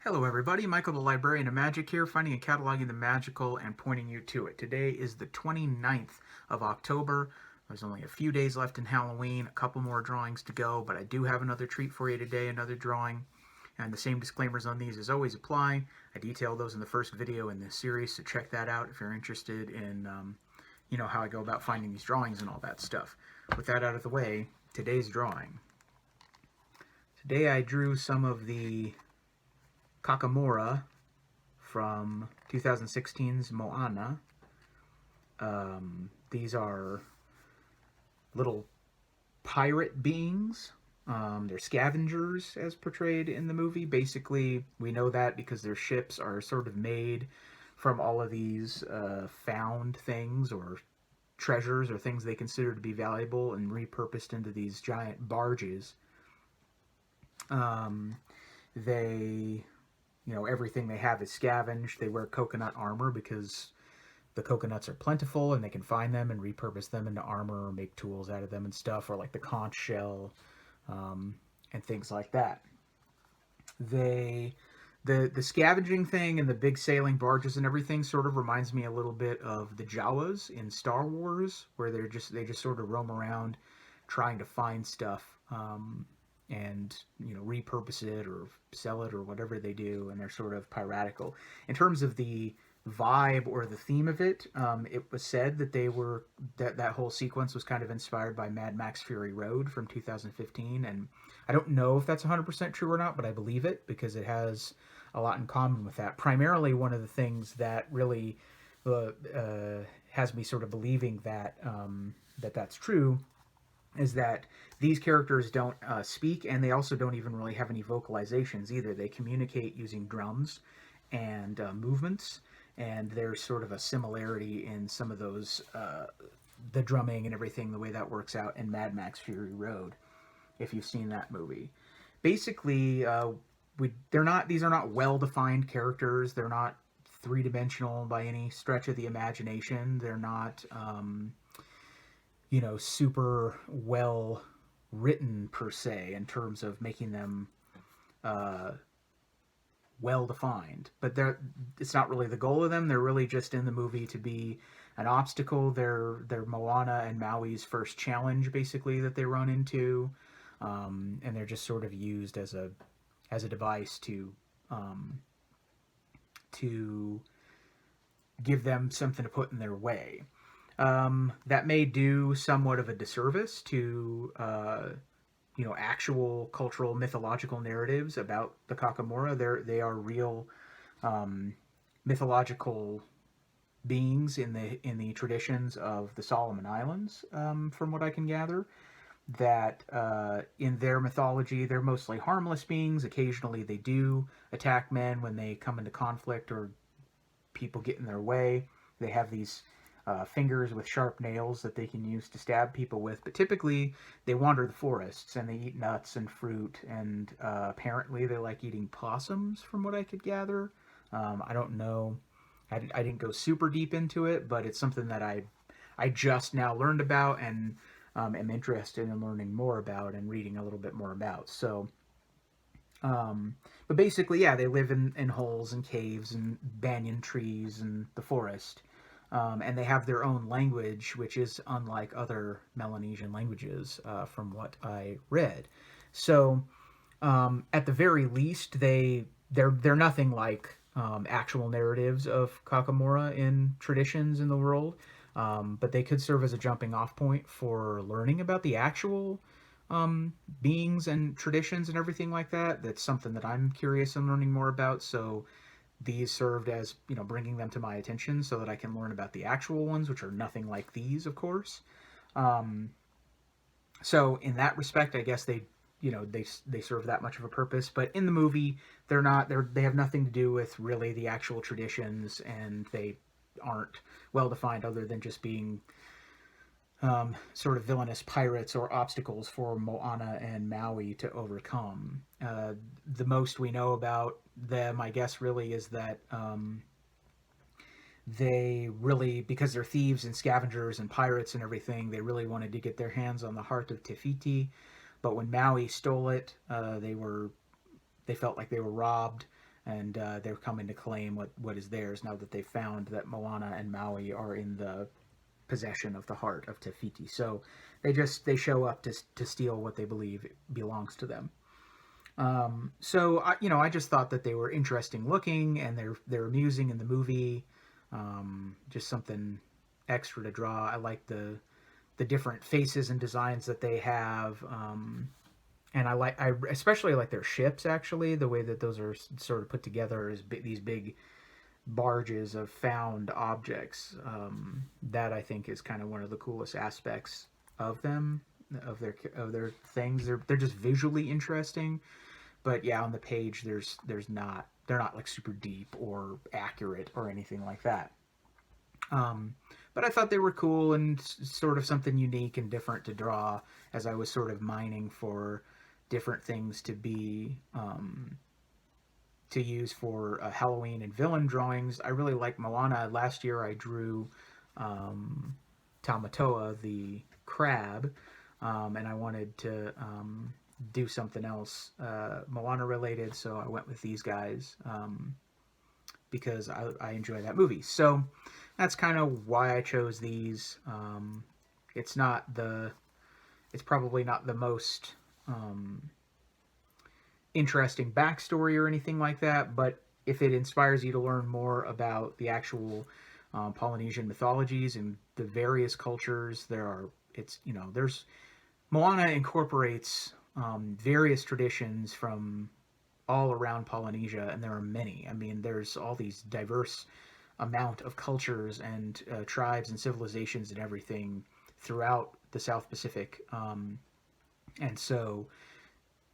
Hello everybody, Michael the Librarian of Magic here, finding and cataloging the magical and pointing you to it. Today is the 29th of October. There's only a few days left in Halloween, a couple more drawings to go, but I do have another treat for you today, another drawing. And the same disclaimers on these as always apply. I detailed those in the first video in this series, so check that out if you're interested in, how I go about finding these drawings and all that stuff. With that out of the way, today's drawing. Today I drew some of the Kakamora from 2016's Moana. These are little pirate beings. They're scavengers, as portrayed in the movie. Basically, we know that because their ships are sort of made from all of these found things or treasures or things they consider to be valuable and repurposed into these giant barges. They everything they have is scavenged. They wear coconut armor because the coconuts are plentiful and they can find them and repurpose them into armor or make tools out of them and stuff, or like the conch shell and things like that. The scavenging thing and the big sailing barges and everything sort of reminds me a little bit of the Jawas in Star Wars, where they just sort of roam around trying to find stuff. And repurpose it or sell it or whatever they do, and they're sort of piratical. In terms of the vibe or the theme of it, it was said that that whole sequence was kind of inspired by Mad Max Fury Road from 2015, and I don't know if that's 100% true or not, but I believe it because it has a lot in common with that. Primarily, one of the things that really has me sort of believing that that's true is that these characters don't speak, and they also don't even really have any vocalizations either. They communicate using drums and movements, and there's sort of a similarity in some of those, the drumming and everything, the way that works out in Mad Max Fury Road, if you've seen that movie. Basically, these are not well-defined characters. They're not three-dimensional by any stretch of the imagination. They're not super well written per se in terms of making them well defined. But it's not really the goal of them. They're really just in the movie to be an obstacle. They're Moana and Maui's first challenge, basically, that they run into, and they're just sort of used as a device to give them something to put in their way. That may do somewhat of a disservice to actual cultural mythological narratives about the Kakamora. They are real mythological beings in the traditions of the Solomon Islands, from what I can gather. That in their mythology, they're mostly harmless beings. Occasionally, they do attack men when they come into conflict or people get in their way. They have these fingers with sharp nails that they can use to stab people with, but typically they wander the forests and they eat nuts and fruit, and apparently they like eating possums, from what I could gather. I don't know. I didn't go super deep into it, but it's something that I just now learned about and am interested in learning more about and reading a little bit more about. So, but basically, yeah, they live in holes and caves and banyan trees and the forest. And they have their own language, which is unlike other Melanesian languages, from what I read. So, at the very least, they're nothing like actual narratives of Kakamora in traditions in the world, but they could serve as a jumping-off point for learning about the actual beings and traditions and everything like that. That's something that I'm curious in learning more about. So these served as, bringing them to my attention so that I can learn about the actual ones, which are nothing like these, of course. So in that respect, I guess they serve that much of a purpose. But in the movie, they have nothing to do with really the actual traditions, and they aren't well defined other than just being sort of villainous pirates or obstacles for Moana and Maui to overcome. The most we know about them, I guess, really is that they really, because they're thieves and scavengers and pirates and everything, they really wanted to get their hands on the heart of Te Fiti. But when Maui stole it, they felt like they were robbed. and they're coming to claim what is theirs now that they found that Moana and Maui are in the possession of the heart of Te Fiti. So they show up to steal what they believe belongs to them. So I just thought that they were interesting looking, and they're amusing in the movie. Just something extra to draw. I like the different faces and designs that they have. And I especially like their ships, actually, the way that those are sort of put together as these big barges of found objects. That I think is kind of one of the coolest aspects of them, of their things. They're just visually interesting, but yeah, on the page there's not they're not like super deep or accurate or anything like that. But I thought they were cool and sort of something unique and different to draw as I was sort of mining for different things to be to use for Halloween and villain drawings. I really like Moana. Last year I drew Tamatoa, the crab, and I wanted to do something else Moana related, so I went with these guys because I enjoy that movie. So that's kind of why I chose these. It's probably not the most interesting backstory or anything like that, but if it inspires you to learn more about the actual Polynesian mythologies and the various cultures, there's Moana incorporates various traditions from all around Polynesia, and there are many. I mean, there's all these diverse amount of cultures and tribes and civilizations and everything throughout the South Pacific, and so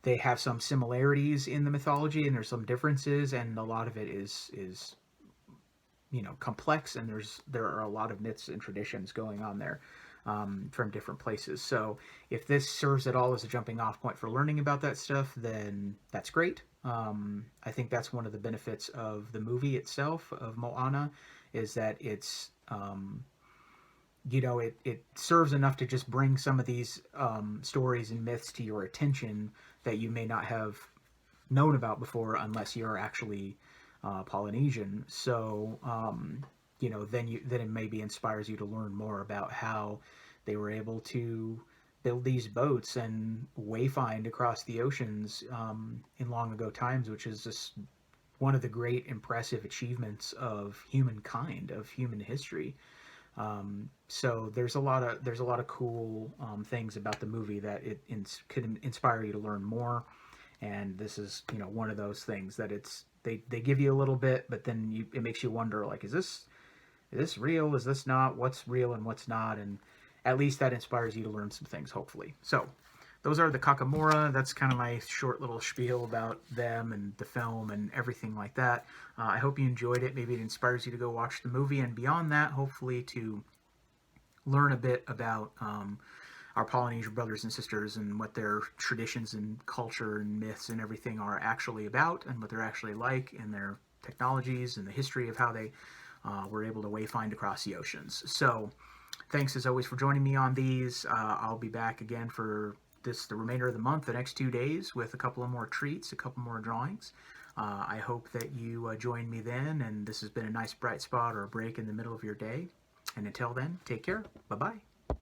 they have some similarities in the mythology, and there's some differences, and a lot of it is complex, and there are a lot of myths and traditions going on there from different places. So if this serves at all as a jumping off point for learning about that stuff, then that's great. I think that's one of the benefits of the movie itself, of Moana, is that it's it serves enough to just bring some of these stories and myths to your attention that you may not have known about before unless you're actually Polynesian. So then it maybe inspires you to learn more about how they were able to build these boats and wayfind across the oceans in long ago times, which is just one of the great impressive achievements of humankind, of human history. So there's a lot of cool things about the movie that could inspire you to learn more. And this is one of those things that they give you a little bit, but then it makes you wonder, like, is this real? Is this not? What's real and what's not? And at least that inspires you to learn some things, hopefully. So those are the Kakamora. That's kind of my short little spiel about them and the film and everything like that. I hope you enjoyed it. Maybe it inspires you to go watch the movie, and beyond that, hopefully to learn a bit about our Polynesian brothers and sisters and what their traditions and culture and myths and everything are actually about, and what they're actually like, and their technologies and the history of how they were able to wayfind across the oceans. So thanks as always for joining me on these. I'll be back again for the remainder of the month, the next 2 days, with a couple of more treats, a couple more drawings. I hope that you join me then, and this has been a nice bright spot or a break in the middle of your day. And until then, take care. Bye-bye.